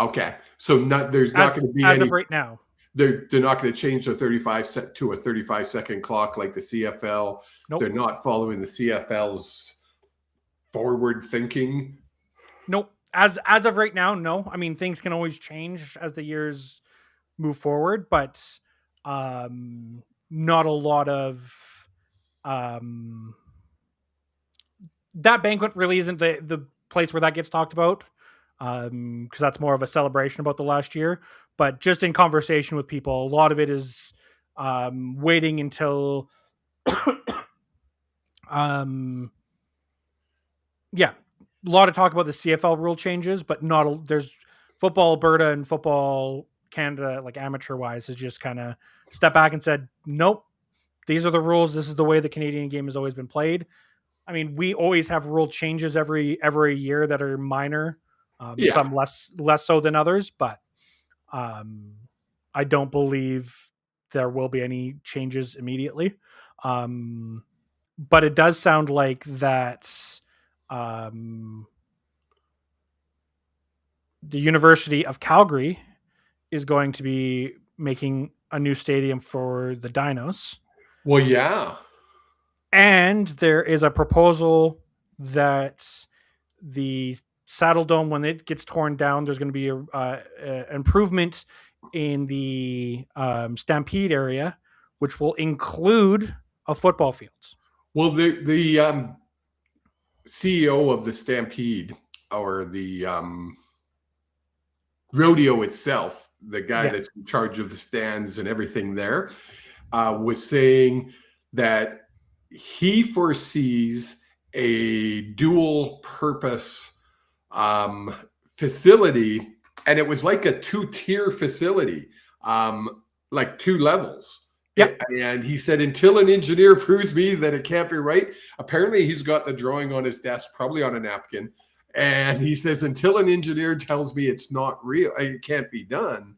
Okay, so there's not going to be as of right now. They're not going to change the 35 to a 35-second clock like the CFL. Nope. They're not following the CFL's forward thinking. Nope. As of right now, no. I mean, things can always change as the years move forward, but not a lot of that banquet really isn't the place where that gets talked about, because that's more of a celebration about the last year. But just in conversation with people, a lot of it is waiting until Yeah, a lot of talk about the CFL rule changes, but there's Football Alberta and Football Canada, like amateur wise, has just kind of stepped back and said, nope, these are the rules. This is the way the Canadian game has always been played. I mean, we always have rule changes every year that are minor, some less so than others, but I don't believe there will be any changes immediately. But it does sound like that the University of Calgary is going to be making a new stadium for the Dinos. Well, yeah. And there is a proposal that the Saddle Dome, when it gets torn down, there's going to be a improvement in the Stampede area, which will include a football field. Well, the CEO of the Stampede, or the rodeo itself, the guy that's in charge of the stands and everything there, was saying that he foresees a dual purpose facility, and it was like a 2-tier facility, like 2 levels. Yep. And he said, until an engineer proves me that it can't be right, apparently he's got the drawing on his desk, probably on a napkin. And he says, until an engineer tells me it's not real, it can't be done,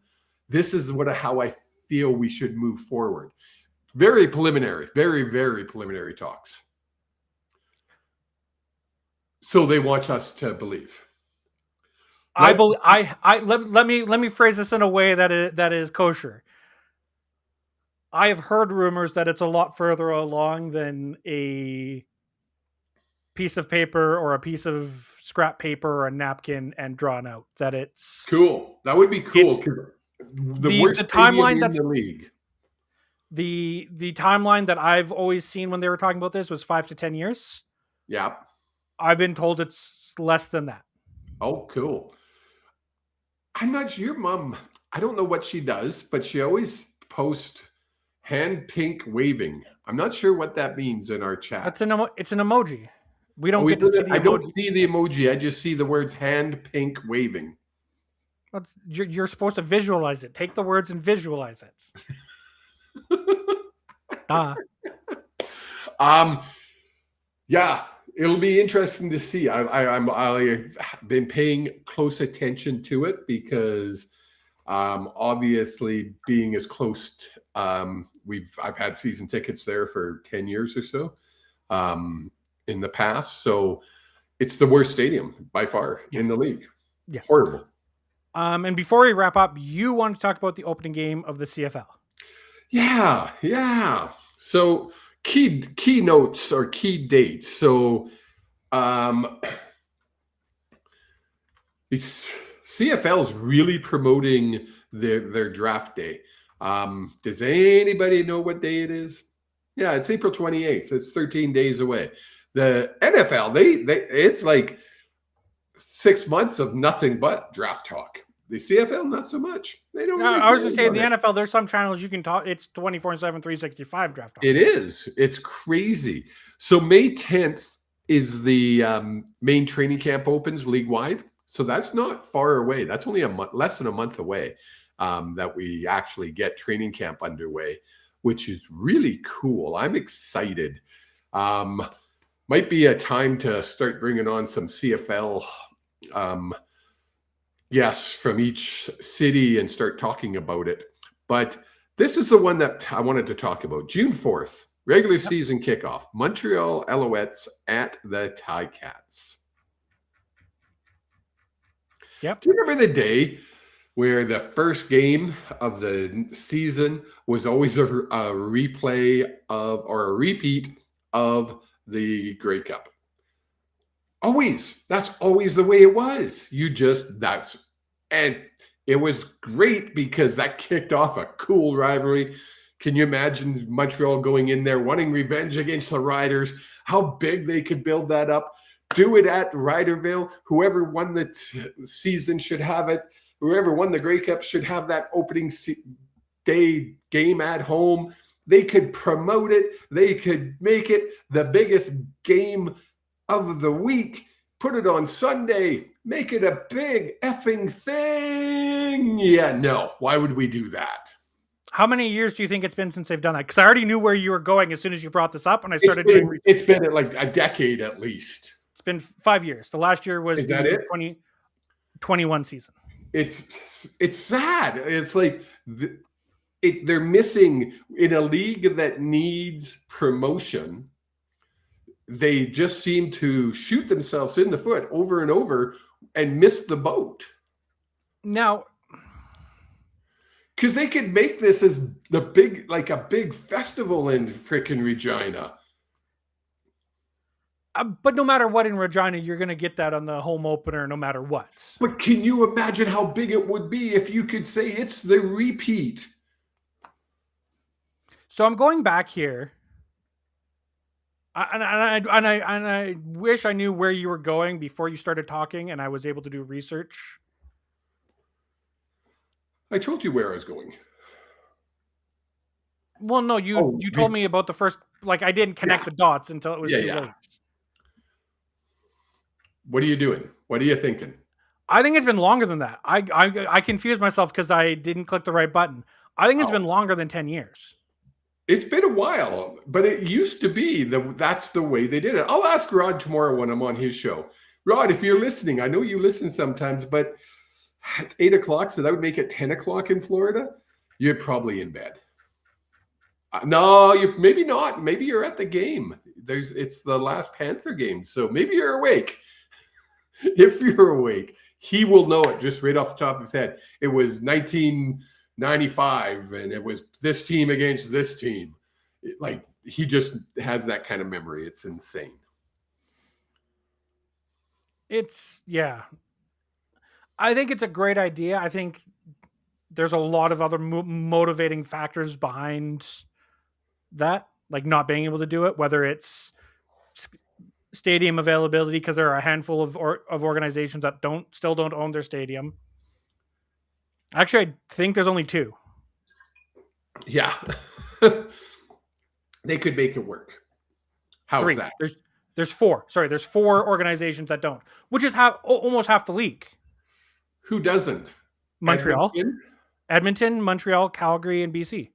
this is how I feel we should move forward. Very preliminary, very, very preliminary talks. So they want us to believe. Let me phrase this in a way that is kosher. I have heard rumors that it's a lot further along than a piece of paper or a piece of scrap paper or a napkin and drawn out. That it's cool. That would be cool. The worst timeline in the league. The timeline that I've always seen when they were talking about this was 5 to 10 years. Yeah. I've been told it's less than that. Oh, cool. I'm not sure. Your mom, I don't know what she does, but she always posts hand pink waving. I'm not sure what that means in our chat. It's an emoji. We don't get to see the emoji. I don't see the emoji. I just see the words hand pink waving. You're supposed to visualize it. Take the words and visualize it. Duh. Yeah, it'll be interesting to see. I've been paying close attention to it because obviously being as close I've had season tickets there for 10 years or so in the past. So it's the worst stadium by far in the league. Yeah. Horrible. And before we wrap up, you want to talk about the opening game of the CFL. Yeah. So key notes or key dates. So CFL's really promoting their draft day. Does anybody know what day it is? Yeah, it's April 28th. It's 13 days away. The NFL, it's like 6 months of nothing but draft talk. The CFL, not so much. They don't. No, I was just saying the NFL. There's some channels you can talk. It's 24/7, 365 draft talk. It is. It's crazy. So May 10th is the main training camp opens league wide. So that's not far away. That's only less than a month away. That we actually get training camp underway, which is really cool. I'm excited. Might be a time to start bringing on some CFL guests from each city and start talking about it. But this is the one that I wanted to talk about. June 4th, regular season kickoff. Montreal Alouettes at the Ticats. Yep. Do you remember the day where the first game of the season was always a replay of or a repeat of the Grey Cup? Always. That's always the way it was. And it was great because that kicked off a cool rivalry. Can you imagine Montreal going in there wanting revenge against the Riders? How big they could build that up. Do it at Riderville. Whoever won the season should have it. Whoever won the Grey Cup should have that opening day game at home. They could promote it. They could make it the biggest game of the week. Put it on Sunday. Make it a big effing thing. Yeah, no. Why would we do that? How many years do you think it's been since they've done that? Because I already knew where you were going as soon as you brought this up, and I started doing research. It's been like a decade at least. It's been 5 years. The last year was the 2021 season. It's sad. It's like they're missing in a league that needs promotion. They just seem to shoot themselves in the foot over and over and miss the boat. Now, because they could make this as a big festival in frickin' Regina. But no matter what in Regina, you're going to get that on the home opener no matter what. But can you imagine how big it would be if you could say it's the repeat? So I'm going back here. And I wish I knew where you were going before you started talking and I was able to do research. I told you where I was going. Well, no, you told me about the first, like I didn't connect the dots until it was too late. What are you doing? What are you thinking? I think it's been longer than that. I confused myself because I didn't click the right button. I think it's been longer than 10 years. It's been a while, but it used to be that's the way they did it. I'll ask Rod tomorrow when I'm on his show. Rod, if you're listening, I know you listen sometimes, but it's 8 o'clock, so that would make it 10 o'clock in Florida. You're probably in bed. No, maybe not. Maybe you're at the game. It's the last Panther game, so maybe you're awake. If you're awake, he will know it just right off the top of his head. It was 1995, and it was this team against this team. He just has that kind of memory. It's insane. I think it's a great idea. I think there's a lot of other motivating factors behind that, like not being able to do it, whether it's stadium availability, because there are a handful of organizations that still don't own their stadium. Actually, I think there's only 2. Yeah. They could make it work. How's 3. that? There's 4. Sorry, there's 4 organizations that don't, which is almost half the league. Who doesn't? Montreal, Edmonton, Montreal, Calgary, and BC.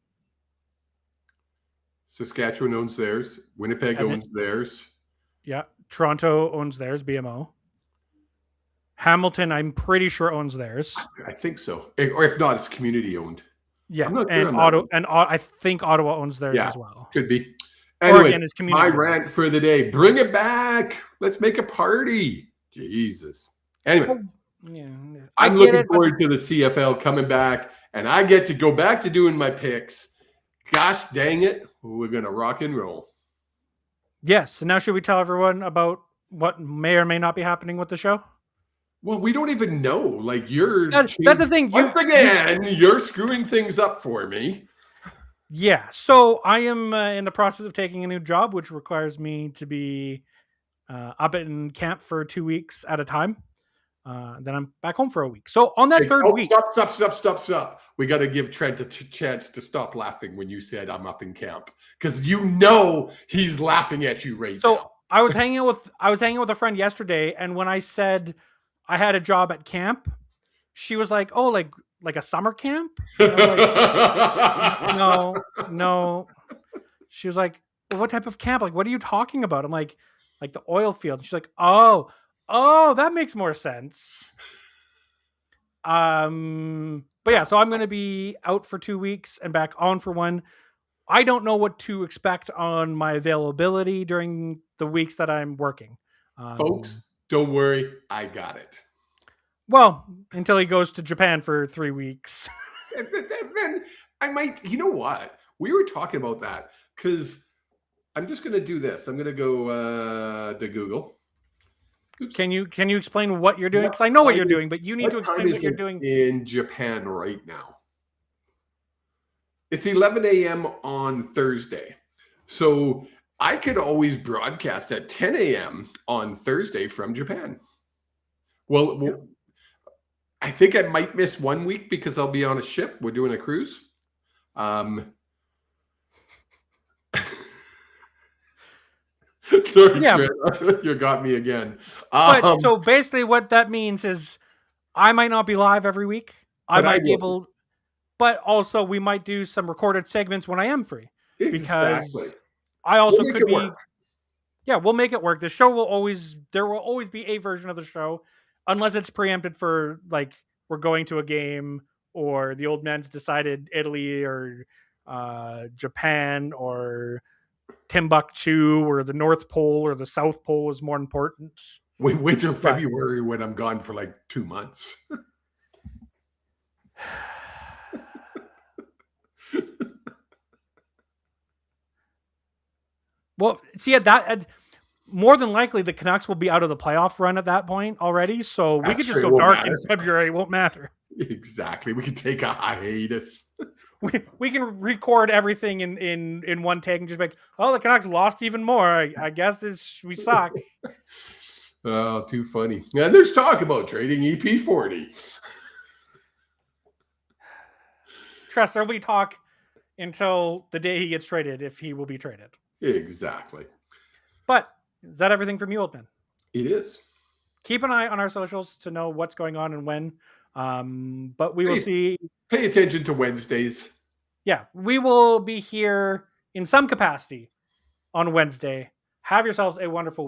Saskatchewan owns theirs. Winnipeg owns theirs. Yeah. Toronto owns theirs, BMO. Hamilton, I'm pretty sure, owns theirs. I think so. Or if not, it's community owned. Yeah. I think Ottawa owns theirs as well. Could be. Anyway, Oregon is community. My rant for the day. Bring it back. Let's make a party. Jesus. Anyway. I'm looking forward to the CFL coming back, and I get to go back to doing my picks. Gosh dang it. We're going to rock and roll. Yes. And now should we tell everyone about what may or may not be happening with the show? Well, we don't even know. That's the thing. Once again, you're screwing things up for me. Yeah. So I am in the process of taking a new job, which requires me to be up in camp for 2 weeks at a time. Then I'm back home for a week. So on that third week... Stop. We got to give Trent a chance to stop laughing when you said I'm up in camp. Because he's laughing at you right now. So I was hanging out with a friend yesterday, and when I said I had a job at camp, she was like, "Oh, like a summer camp?" Like, no. She was like, well, "What type of camp? Like, what are you talking about?" I'm like the oil field. She's like, "Oh, that makes more sense." But yeah, so I'm going to be out for 2 weeks and back on for 1. I don't know what to expect on my availability during the weeks that I'm working. Folks, don't worry. I got it. Well, until he goes to Japan for 3 weeks. Then I might, you know what? We were talking about that because I'm just going to do this. I'm going to go to Google. Oops. Can you explain what you're doing? Because I know what you're doing, but you need to explain what you're doing. In Japan right now. It's 11 a.m. on Thursday. So I could always broadcast at 10 a.m. on Thursday from Japan. Well, I think I might miss 1 week because I'll be on a ship. We're doing a cruise. Sorry, Yeah. Trent. You got me again. But so basically what that means is I might not be live every week. I But I might be will. able, but also we might do some recorded segments when I am free. Exactly. Because I also We'll make could it be. work. Yeah, we'll make it work. The show there will always be a version of the show, unless it's preempted for like we're going to a game or the old man's decided Italy or Japan or Timbuktu or the North Pole or the South Pole is more important. Wait till But- February when I'm gone for like 2 months. Well, see, more than likely the Canucks will be out of the playoff run at that point already, so we That's could just true, it go won't dark matter. in February. It won't matter. Exactly. We can take a hiatus. We can record everything in one take and just be like, oh, the Canucks lost even more. I guess we suck. Oh, too funny. And there's talk about trading EP40. Trust, there'll be talk until the day he gets traded, if he will be traded. Exactly. But is that everything from you, old man? It is. Keep an eye on our socials to know what's going on and when. But we will see. Pay attention to Wednesdays. Yeah, we will be here in some capacity on Wednesday. Have yourselves a wonderful